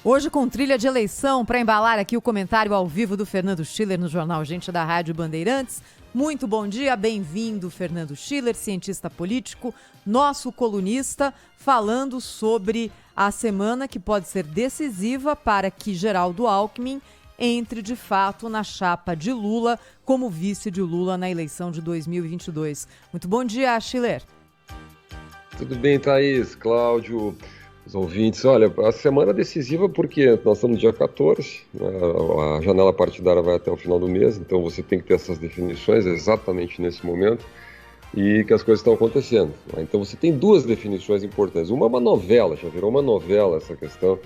Hoje com trilha de eleição para embalar aqui o comentário ao vivo do Fernando Schiller no Jornal Gente da Rádio Bandeirantes. Muito bom dia, bem-vindo Fernando Schiller, cientista político, nosso colunista, falando sobre a semana que pode ser decisiva para que Geraldo Alckmin entre de fato na chapa de Lula como vice de Lula na eleição de 2022. Muito bom dia, Schiller. Tudo bem, Thaís, Cláudio, os ouvintes. Olha, a semana decisiva porque nós estamos no dia 14, né? A janela partidária vai até o final do mês, então você tem que ter essas definições exatamente nesse momento e que as coisas estão acontecendo, né? Então você tem duas definições importantes. Uma é uma novela, já virou uma novela essa questão,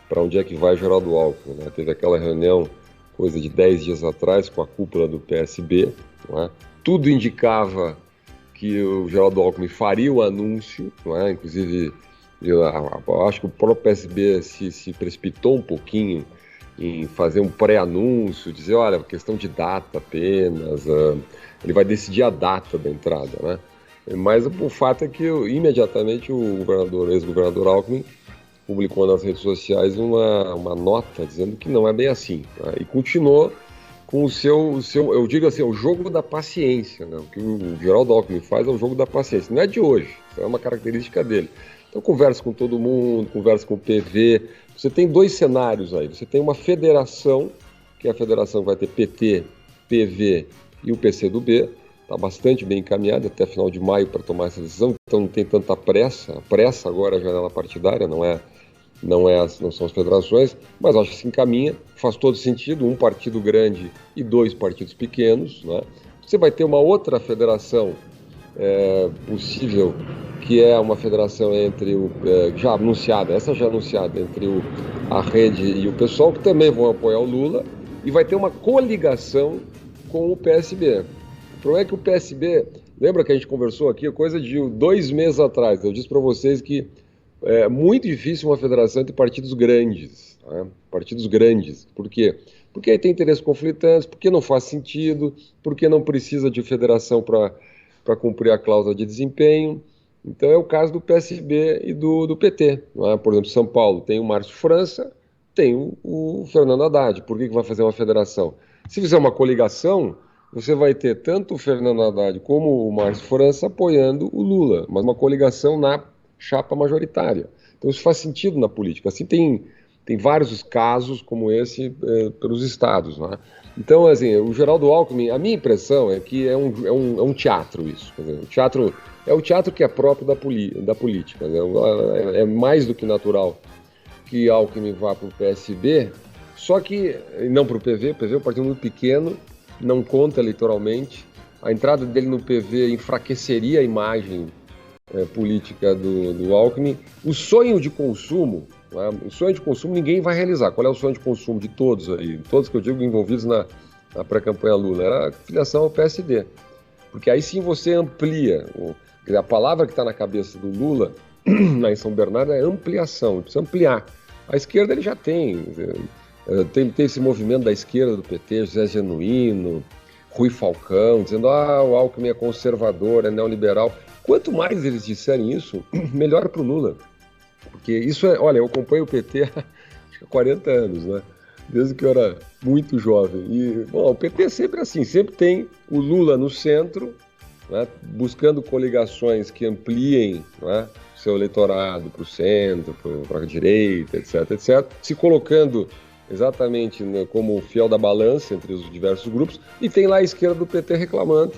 para onde é que vai Geraldo Alckmin, né? Teve aquela reunião, coisa de 10 dias atrás, com a cúpula do PSB, né? Tudo indicava que o Geraldo Alckmin faria o anúncio, não é? Inclusive, eu acho que o próprio PSB se precipitou um pouquinho em fazer um pré-anúncio, dizer, olha, questão de data apenas, ele vai decidir a data da entrada, né? Mas o fato é que imediatamente o ex-governador Alckmin publicou nas redes sociais uma nota dizendo que não é bem assim, né? E continuou com o seu, eu digo assim, o jogo da paciência, né? O que o Geraldo Alckmin faz é o jogo da paciência, não é de hoje, isso é uma característica dele. Então conversa com todo mundo, conversa com o PV, você tem dois cenários aí, você tem uma federação, que é a federação que vai ter PT, PV e o PCdoB, está bastante bem encaminhada até final de maio para tomar essa decisão, então não tem tanta pressa, a pressa agora é a janela partidária, não são as federações, mas acho que se encaminha, faz todo sentido, um partido grande e dois partidos pequenos, né? Você vai ter uma outra federação possível, que é uma federação entre já anunciada entre a Rede e o PSOL, que também vão apoiar o Lula, e vai ter uma coligação com o PSB. O problema é que o PSB, lembra que a gente conversou aqui, coisa de 2 meses atrás, eu disse para vocês que é muito difícil uma federação entre partidos grandes, né? Partidos grandes. Por quê? Porque aí tem interesses conflitantes, porque não faz sentido, porque não precisa de federação para cumprir a cláusula de desempenho. Então é o caso do PSB e do PT. Né? Por exemplo, São Paulo tem o Márcio França, tem o Fernando Haddad. Por que vai fazer uma federação? Se fizer uma coligação, você vai ter tanto o Fernando Haddad como o Márcio França apoiando o Lula, mas uma coligação na chapa majoritária. Então isso faz sentido na política. Assim tem vários casos como esse pelos estados, né? Então, assim, o Geraldo Alckmin, a minha impressão é que é um teatro isso. Quer dizer, o teatro que é próprio da política. Né? É mais do que natural que Alckmin vá para o PSB, só que não para o PV. O PV é um partido muito pequeno, não conta eleitoralmente. A entrada dele no PV enfraqueceria a imagem política do Alckmin. O sonho de consumo, né? O sonho de consumo ninguém vai realizar. Qual é o sonho de consumo de todos aí? Todos que eu digo envolvidos na pré-campanha Lula, era a filiação ao PSD. Porque aí sim você amplia. A palavra que está na cabeça do Lula, lá em São Bernardo, é ampliação. Ele precisa ampliar. A esquerda ele já tem. Tem esse movimento da esquerda do PT, José Genuíno, Rui Falcão, dizendo o Alckmin é conservador, é neoliberal. Quanto mais eles disserem isso, melhor para o Lula. Porque isso olha, eu acompanho o PT há 40 anos, né? Desde que eu era muito jovem. E, bom, o PT é sempre assim, sempre tem o Lula no centro, né, buscando coligações que ampliem, né, seu eleitorado para o centro, para a direita, etc., se colocando exatamente, né, como fiel da balança entre os diversos grupos, e tem lá a esquerda do PT reclamando,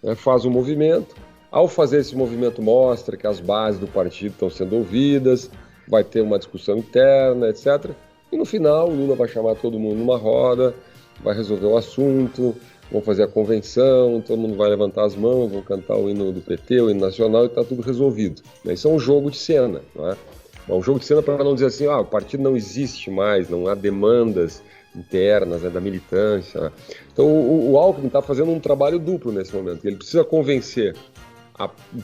né, faz um movimento. Ao fazer esse movimento mostra que as bases do partido estão sendo ouvidas, vai ter uma discussão interna, etc. E no final o Lula vai chamar todo mundo numa roda, vai resolver o assunto, vão fazer a convenção, todo mundo vai levantar as mãos, vão cantar o hino do PT, o hino nacional e está tudo resolvido. Isso é um jogo de cena, não é? É um jogo de cena para não dizer assim, o partido não existe mais, não há demandas internas, da militância. Né? Então o Alckmin está fazendo um trabalho duplo nesse momento. Ele precisa convencer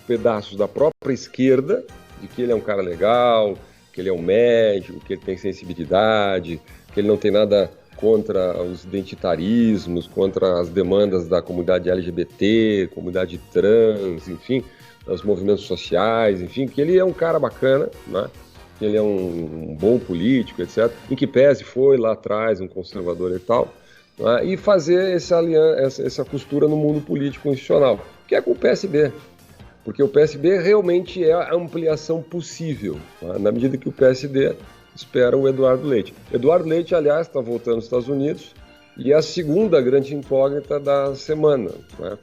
pedaços da própria esquerda de que ele é um cara legal, que ele é um médico, que ele tem sensibilidade, que ele não tem nada contra os identitarismos, contra as demandas da comunidade LGBT, comunidade trans, enfim, os movimentos sociais, enfim, que ele é um cara bacana, né? que ele é um bom político, etc., em que pese foi lá atrás um conservador e tal, né, e fazer essa costura no mundo político institucional, que é com o PSB. Porque o PSB realmente é a ampliação possível, né, na medida que o PSD espera o Eduardo Leite. Eduardo Leite, aliás, está voltando aos Estados Unidos e é a segunda grande incógnita da semana, né?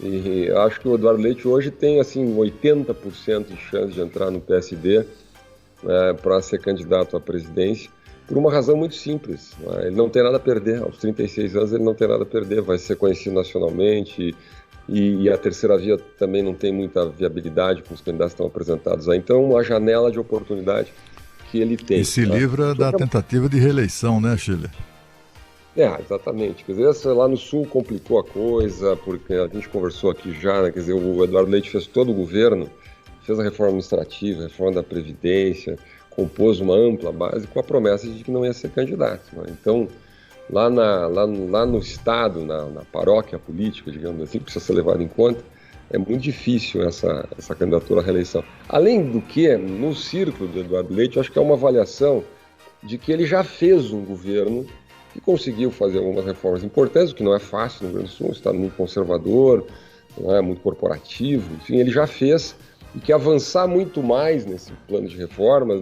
E acho que o Eduardo Leite hoje tem assim 80% de chance de entrar no PSD, né, para ser candidato à presidência, por uma razão muito simples, né? Ele não tem nada a perder, aos 36 anos ele não tem nada a perder, vai ser conhecido nacionalmente e a terceira via também não tem muita viabilidade com os candidatos que estão apresentados aí. Então, uma janela de oportunidade que ele tem. E se livra da tentativa de reeleição, né, Schiller? Exatamente. Quer dizer, lá no Sul complicou a coisa, porque a gente conversou aqui já, né? Quer dizer, o Eduardo Leite fez todo o governo, fez a reforma administrativa, a reforma da Previdência, compôs uma ampla base com a promessa de que não ia ser candidato, né? Então, lá no Estado, na paróquia política, digamos assim, que precisa ser levado em conta, é muito difícil essa candidatura à reeleição. Além do que, no círculo do Eduardo Leite, eu acho que é uma avaliação de que ele já fez um governo que conseguiu fazer algumas reformas importantes, o que não é fácil no Rio Grande do Sul, um estado muito conservador, não é muito corporativo, enfim, ele já fez, e que avançar muito mais nesse plano de reformas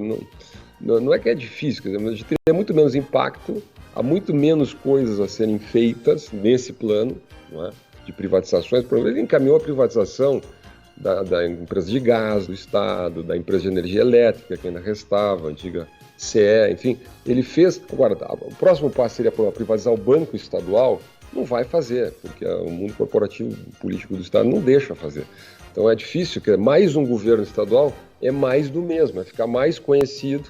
não é que é difícil, quer dizer, mas ter muito menos impacto, há muito menos coisas a serem feitas nesse plano, não é, de privatizações. Por exemplo, ele encaminhou a privatização da empresa de gás do Estado, da empresa de energia elétrica, que ainda restava, a antiga CE, enfim, ele fez. Agora, o próximo passo seria para privatizar o banco estadual, não vai fazer, porque o mundo corporativo político do Estado não deixa fazer. Então é difícil, que mais um governo estadual é mais do mesmo, é ficar mais conhecido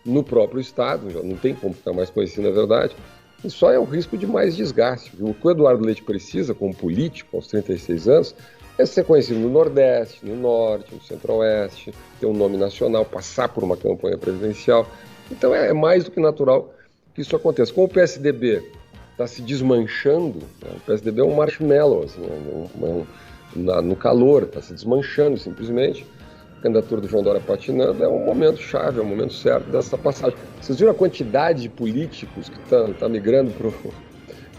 no próprio Estado, já não tem como ficar mais conhecido, na verdade, e só é o risco de mais desgaste. O que o Eduardo Leite precisa, como político, aos 36 anos, é ser conhecido no Nordeste, no Norte, no Centro-Oeste, ter um nome nacional, passar por uma campanha presidencial. Então é mais do que natural que isso aconteça. Como o PSDB está se desmanchando, né? O PSDB é um marshmallow, assim, no calor, está se desmanchando simplesmente. A candidatura do João Dória patinando é um momento chave, é um momento certo dessa passagem. Vocês viram a quantidade de políticos que tá migrando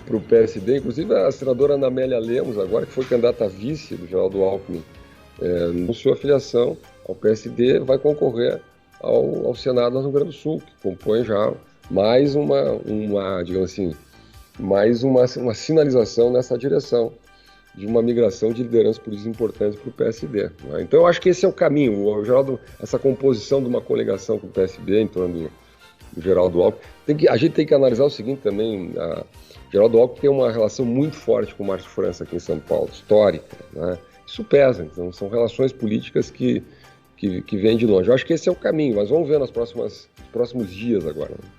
para o PSD, inclusive a senadora Ana Amélia Lemos, agora que foi candidata a vice do Geraldo Alckmin, anunciou a filiação ao PSD, vai concorrer ao Senado no Rio Grande do Sul, que compõe já mais digamos assim, mais uma sinalização nessa direção de uma migração de lideranças políticas importantes para o PSD. Né? Então eu acho que esse é o caminho. O Geraldo, essa composição de uma coligação com o PSB em torno do Geraldo Alckmin, a gente tem que analisar o seguinte também. Geraldo Alckmin tem uma relação muito forte com o Márcio França aqui em São Paulo, histórica, né? Isso pesa, então são relações políticas que vêm de longe. Eu acho que esse é o caminho, mas vamos ver nos próximos dias agora. Né?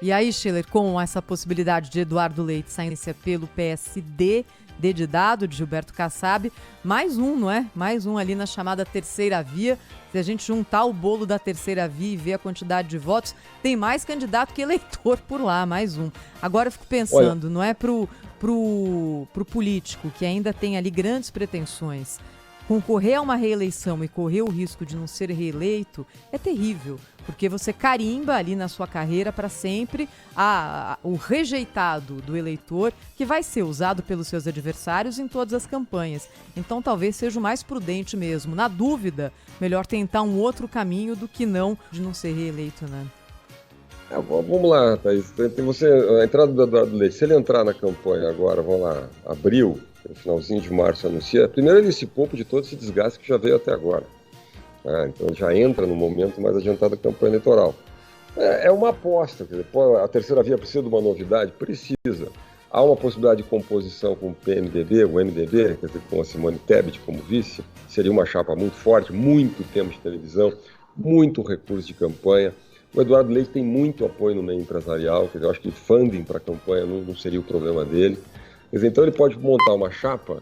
E aí, Schiller, com essa possibilidade de Eduardo Leite saindo pelo PSD, de dado, de Gilberto Kassab, mais um, não é? Mais um ali na chamada terceira via. Se a gente juntar o bolo da terceira via e ver a quantidade de votos, tem mais candidato que eleitor por lá, mais um. Agora eu fico pensando, não é pro político, que ainda tem ali grandes pretensões, concorrer a uma reeleição e correr o risco de não ser reeleito é terrível, porque você carimba ali na sua carreira para sempre o rejeitado do eleitor, que vai ser usado pelos seus adversários em todas as campanhas. Então talvez seja o mais prudente mesmo. Na dúvida, melhor tentar um outro caminho do que de não ser reeleito, né? Vamos lá, Thaís. A entrada do Eduardo Leite, se ele entrar na campanha agora, vamos lá, abril, no finalzinho de março anuncia, primeiro ele se poupa de todo esse desgaste que já veio até agora. Então ele já entra no momento mais adiantado da campanha eleitoral. É uma aposta, quer dizer, a terceira via precisa de uma novidade? Precisa. Há uma possibilidade de composição com o PMDB, o MDB, quer dizer, com a Simone Tebet como vice, seria uma chapa muito forte, muito tempo de televisão, muito recurso de campanha. O Eduardo Leite tem muito apoio no meio empresarial, quer dizer, eu acho que funding para a campanha não seria o problema dele. Quer dizer, então ele pode montar uma chapa,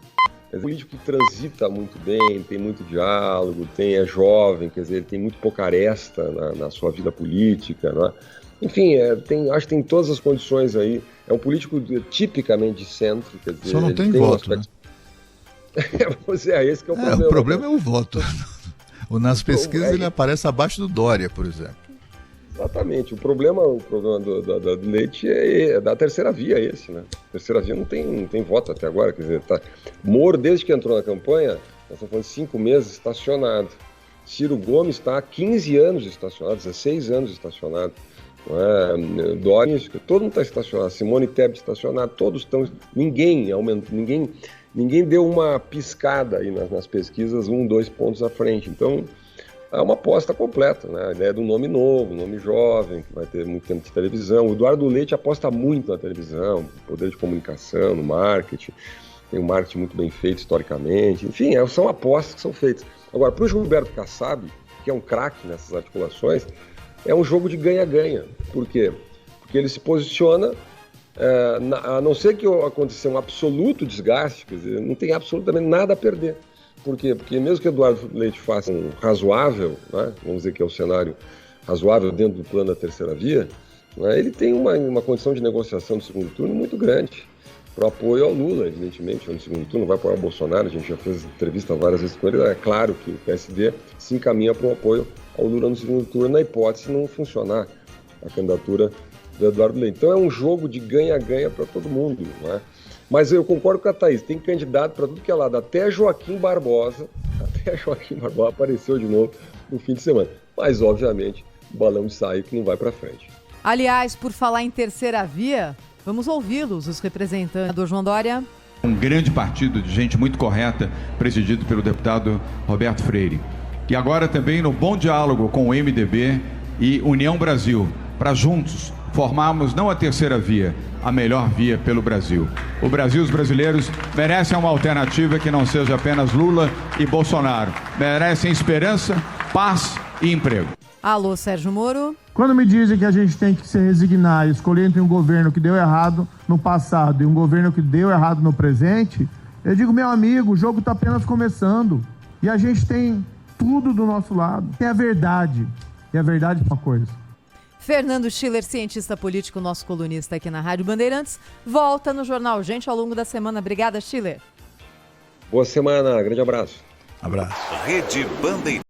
é um político que transita muito bem, tem muito diálogo, é jovem, quer dizer, ele tem muito pouca aresta na sua vida política, né? Enfim, acho que tem todas as condições aí. É um político tipicamente de centro, quer dizer... Só não tem voto, né? Esse que é o problema. O problema é o voto. Nas pesquisas ele aparece abaixo do Dória, por exemplo. Exatamente. O problema do Leite é da terceira via esse, né? A terceira via não tem voto até agora, quer dizer, Moro, desde que entrou na campanha, nós estamos falando de 5 meses estacionado. Ciro Gomes está há 15 anos estacionado, 16 anos estacionado. Dória, todo mundo está estacionado, Simone Tebet estacionado, todos estão, ninguém deu uma piscada aí nas pesquisas, 2 pontos à frente. Então, é uma aposta completa, né? A ideia de um nome novo, um nome jovem, que vai ter muito tempo de televisão. O Eduardo Leite aposta muito na televisão, no poder de comunicação, no marketing. Tem um marketing muito bem feito historicamente. Enfim, são apostas que são feitas. Agora, para o Gilberto Kassab, que é um craque nessas articulações, é um jogo de ganha-ganha. Por quê? Porque ele se posiciona, a não ser que aconteça um absoluto desgaste, quer dizer, não tem absolutamente nada a perder. Por quê? Porque mesmo que Eduardo Leite faça um razoável, né, vamos dizer que é o cenário razoável dentro do plano da terceira via, né, ele tem uma condição de negociação no segundo turno muito grande, para apoio ao Lula, evidentemente, no segundo turno, vai apoiar o Bolsonaro, a gente já fez entrevista várias vezes com ele, é claro que o PSD se encaminha para um apoio ao Lula no segundo turno, na hipótese de não funcionar a candidatura do Eduardo Leite. Então é um jogo de ganha-ganha para todo mundo, não é? Mas eu concordo com a Thaís, tem candidato para tudo que é lado, até Joaquim Barbosa apareceu de novo no fim de semana. Mas, obviamente, o balão de sair que não vai para frente. Aliás, por falar em terceira via, vamos ouvi-los, os representantes do João Dória. Um grande partido de gente muito correta, presidido pelo deputado Roberto Freire. E agora também no bom diálogo com o MDB e União Brasil, para juntos formarmos não a terceira via, a melhor via pelo Brasil. O Brasil e os brasileiros merecem uma alternativa que não seja apenas Lula e Bolsonaro. Merecem esperança, paz e emprego. Alô, Sérgio Moro. Quando me dizem que a gente tem que se resignar e escolher entre um governo que deu errado no passado e um governo que deu errado no presente, eu digo, meu amigo, o jogo está apenas começando. E a gente tem tudo do nosso lado. Tem a verdade. E a verdade é uma coisa. Fernando Schiller, cientista político, nosso colunista aqui na Rádio Bandeirantes, volta no Jornal Gente ao longo da semana. Obrigada, Schiller. Boa semana, grande abraço. Abraço. Rede Bandeirantes.